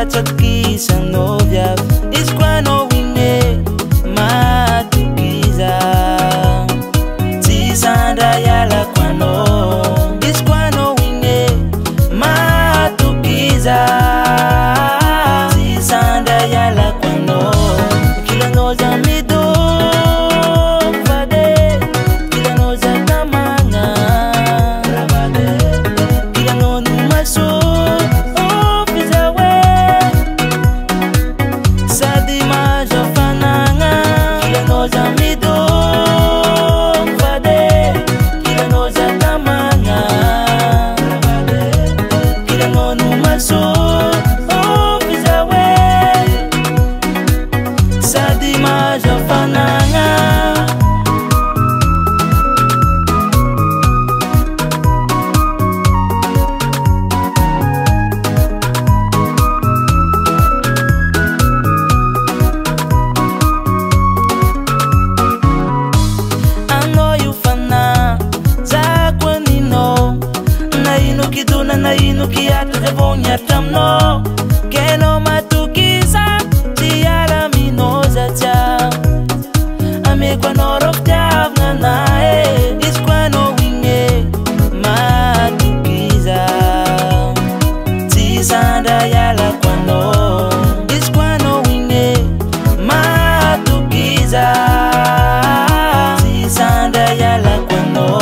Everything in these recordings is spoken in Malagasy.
Tsakisa novia iskwano winge matukiza tisanda yala kwano iskwano winge matukiza tisanda yala kwano kila noza mido vade kila noza tamanga vade kila nonu maso na ino kiata devonya tamno keno matukiza tiara minoza cha amekwa norofta nae iskwano winge matukiza tisanda yala kwano iskwano winge matukiza tisanda yala kwano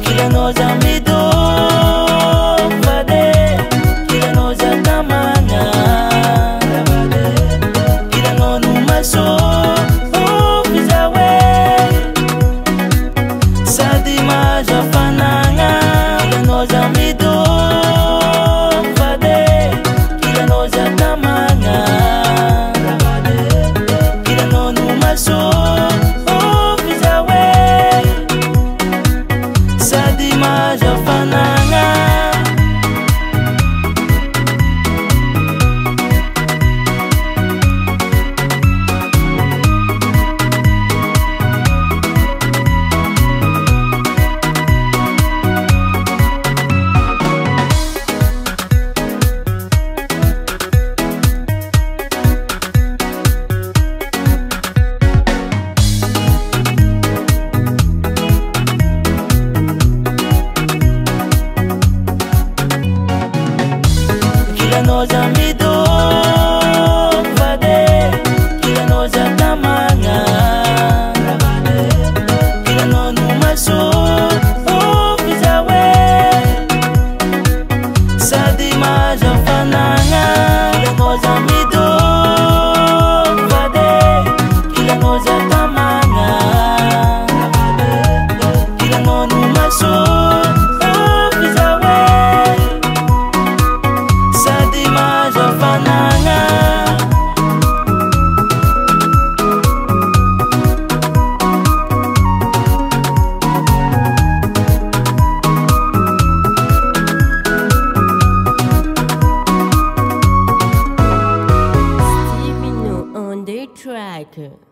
kila noza mido noza mido vade kila noza tamanga vade kila nonu maso ofizawe sadi maja fananga kila noza mido vade kila noza tamanga vade kila nonu maso on the track.